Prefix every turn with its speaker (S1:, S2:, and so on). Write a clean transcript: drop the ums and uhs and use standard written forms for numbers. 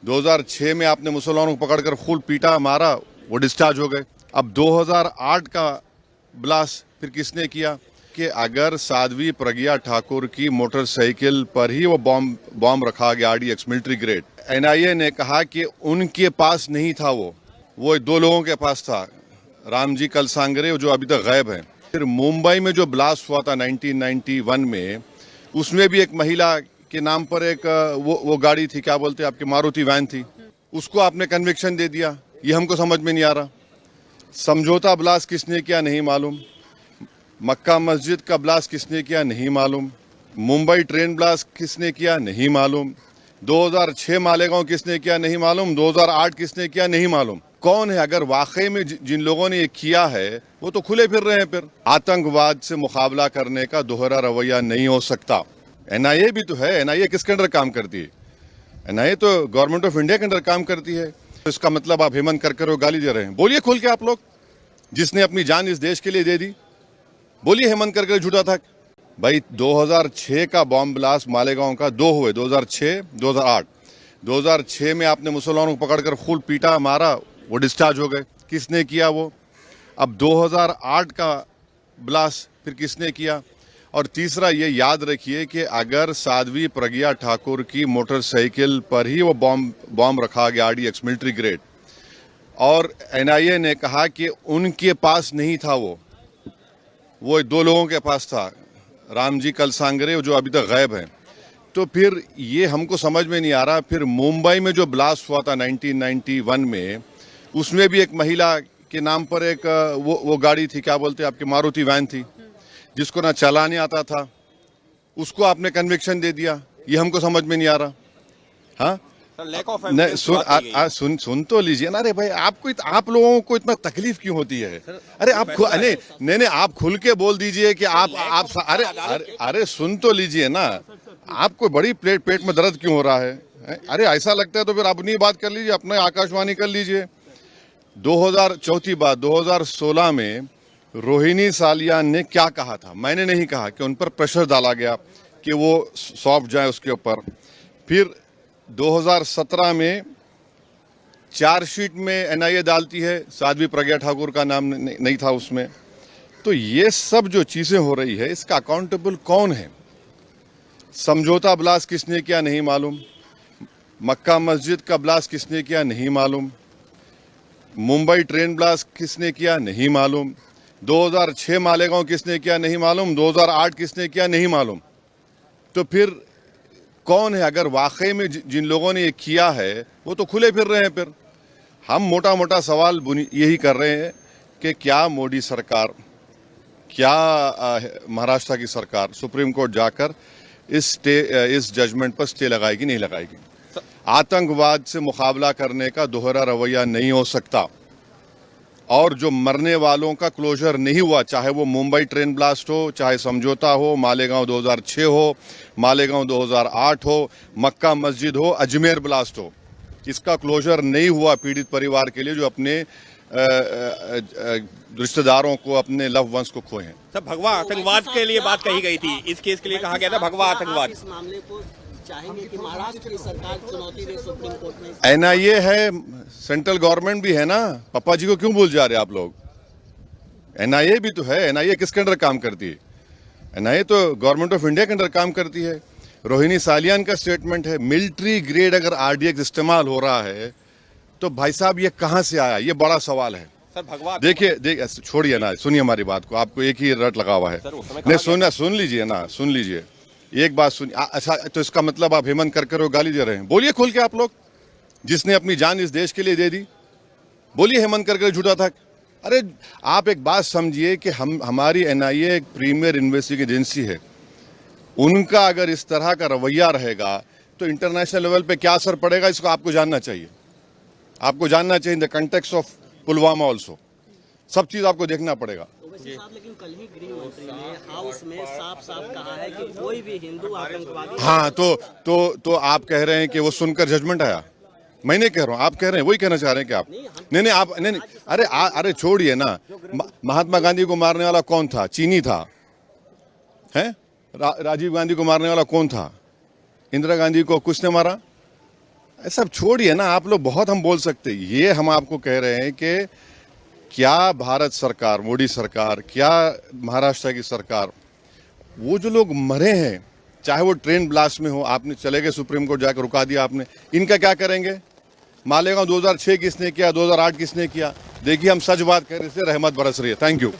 S1: 2006 में आपने मुसलमानों को पकड़कर खूब पीटा मारा, वो डिस्चार्ज हो गए। अब 2008 का ब्लास्ट फिर किसने किया कि अगर साध्वी प्रज्ञा ठाकुर की मोटरसाइकिल पर ही वो बॉम्ब रखा गया, RDX मिलिट्री ग्रेड। NIA ने कहा कि उनके पास नहीं था, वो 2 लोगों के पास था, रामजी कलसांगरे जो अभी तक गायब हैं। फिर मुंबई में जो ब्लास्ट हुआ था 1991 में, उसमें भी एक महिला के नाम पर एक वो गाड़ी थी, क्या बोलते हैं आपकी, मारुति वैन थी, उसको आपने कन्विक्शन दे दिया। ये हमको समझ में नहीं आ रहा। समझौता ब्लास्ट किसने किया नहीं मालूम, मक्का मस्जिद का ब्लास्ट किसने किया नहीं मालूम, मुंबई ट्रेन ब्लास्ट किसने किया नहीं मालूम, 2006 मालेगांव किसने किया नहीं मालूम, 2008 किसने किया नहीं मालूम। कौन है? अगर वाकई में जिन लोगों ने ये किया है वो तो खुले फिर रहे हैं। फिर आतंकवाद से मुकाबला करने का दोहरा रवैया नहीं हो सकता। NIA भी तो है। NIA किसके अंडर काम करती है? NIA तो गवर्नमेंट ऑफ इंडिया के अंडर काम करती है। तो इसका मतलब आप हेमंत करकर वो गाली दे रहे हैं? बोलिए खुल के आप लोग, जिसने अपनी जान इस देश के लिए दे दी, बोलिए हेमंत करकर झूठा था। भाई 2006 का बॉम्ब ब्लास्ट मालेगांव का 2 हुए, 2006, 2008। 2006 में आपने मुसलमानों को पकड़कर खूब पीटा मारा, वो डिस्चार्ज हो गए। किसने किया वो? अब 2008 का ब्लास्ट फिर किसने किया? और तीसरा ये याद रखिए कि अगर साध्वी प्रज्ञा ठाकुर की मोटरसाइकिल पर ही वो बॉम्ब रखा गया, RDX मिलिट्री ग्रेड, और NIA ने कहा कि उनके पास नहीं था, वो 2 लोगों के पास था, रामजी कलसांगरे जो अभी तक गायब हैं। तो फिर ये हमको समझ में नहीं आ रहा। फिर मुंबई में जो ब्लास्ट हुआ था 1991 में, उसमें भी एक महिला के नाम पर एक वो गाड़ी थी, क्या बोलते हैं आपकी, मारुति वैन थी, जिसको ना चलाने आता था, उसको आपने कन्विक्शन दे दिया। ये हमको समझ में नहीं आ रहा। हाँ नहीं, सुन तो लीजिए ना। अरे भाई आप लोगों को इतना तकलीफ क्यों होती है? अरे आप नहीं, आप खुल के बोल दीजिए कि आप अरे सुन तो लीजिए ना। आपको बड़ी पेट में दर्द क्यों हो रहा है? अरे ऐसा लगता है तो फिर अपनी बात कर लीजिए, अपने आकाशवाणी कर लीजिए। 2016 में रोहिणी सालियान ने क्या कहा था? मैंने नहीं कहा कि उन पर प्रेशर डाला गया कि वो सौंप जाए उसके ऊपर। फिर 2017 में चार्जशीट में NIA डालती है, साध्वी प्रज्ञा ठाकुर का नाम नहीं था उसमें। तो ये सब जो चीजें हो रही है, इसका अकाउंटेबल कौन है? समझौता ब्लास्ट किसने किया नहीं मालूम, मक्का मस्जिद का ब्लास्ट किसने किया नहीं मालूम, मुंबई ट्रेन ब्लास्ट किसने किया नहीं मालूम, 2006 मालेगांव किसने किया नहीं मालूम, 2008 किसने किया नहीं मालूम। तो फिर कौन है? अगर वाकई में जिन लोगों ने ये किया है वो तो खुले फिर रहे हैं। फिर हम मोटा मोटा सवाल यही कर रहे हैं कि क्या मोदी सरकार, क्या महाराष्ट्र की सरकार सुप्रीम कोर्ट जाकर इस जजमेंट पर स्टे लगाएगी, नहीं लगाएगी? आतंकवाद से मुकाबला करने का दोहरा रवैया नहीं हो सकता। और जो मरने वालों का क्लोजर नहीं हुआ, चाहे वो मुंबई ट्रेन ब्लास्ट हो, चाहे समझौता हो, मालेगांव 2006 हो, मालेगांव 2008 हो, मक्का मस्जिद हो, अजमेर ब्लास्ट हो, इसका क्लोजर नहीं हुआ पीड़ित परिवार के लिए जो अपने रिश्तेदारों को, अपने लव वंस को खोए हैं।
S2: सर, भगवा आतंकवाद के लिए बात कही गई थी। इस केस के लिए कहा गया था भगवा आतंकवाद।
S3: इस मामले को चाहेंगे कि महाराष्ट्र की सरकार चुनौती दे सुप्रीम कोर्ट में?
S1: NIA है, सेंट्रल गवर्नमेंट भी है ना। पापा जी को क्यों भूल जा रहे आप लोग? NIA भी तो है। NIA किसके अंडर काम करती है? NIA तो गवर्नमेंट ऑफ इंडिया के अंडर काम करती है। रोहिणी सालियान का स्टेटमेंट है, मिलिट्री ग्रेड अगर RDX इस्तेमाल हो रहा है तो भाई साहब ये कहां से आया? ये बड़ा सवाल है।
S2: सर, भगवा
S1: देखिए छोड़िए ना, सुनिए हमारी बात को। आपको एक ही रट लगा हुआ है। नहीं, सुन लीजिए ना, सुन लीजिए एक बात सुनिए। अच्छा, तो इसका मतलब आप हेमंत करकर वो गाली दे रहे हैं? बोलिए खुल के आप लोग, जिसने अपनी जान इस देश के लिए दे दी, बोलिए हेमंत करकर झूठा था। अरे आप एक बात समझिए कि हमारी NIA एक प्रीमियर इन्वेस्टिगेटिव एजेंसी है। उनका अगर इस तरह का रवैया रहेगा तो इंटरनेशनल लेवल पे क्या असर पड़ेगा, इसको आपको जानना चाहिए। आपको जानना चाहिए in the context of Pulwama also. सब चीज आपको देखना पड़ेगा।
S3: लेकिन कल ही गृह मंत्री ने हाउस में साफ कहा है कि कोई भी हिंदू आतंकवादी।
S1: हाँ, तो आप कह रहे हैं कि वो सुनकर जजमेंट आया? मैं नहीं कह रहा हूँ, आप कह रहे हैं, वही कहना चाह रहे हैं कि आप नहीं आप नहीं। अरे छोड़िए ना। महात्मा गांधी को मारने वाला कौन था? चीनी था। हैं? राजीव गांधी को मारने वाला कौन था? इंदिरा गांधी को किसने मारा? सब छोड़िए ना, आप लोग बहुत हम बोल सकते हैं। ये हम आपको कह रहे हैं कि क्या भारत सरकार, मोदी सरकार, क्या महाराष्ट्र की सरकार, वो जो लोग मरे हैं, चाहे वो ट्रेन ब्लास्ट में हो, आपने चले गए सुप्रीम कोर्ट जाकर रुका दिया आपने, इनका क्या करेंगे? मालेगांव 2006 किसने किया, 2008 किसने किया? देखिए हम सच बात कर रहे थे, रहमत बरस रही है। Thank you.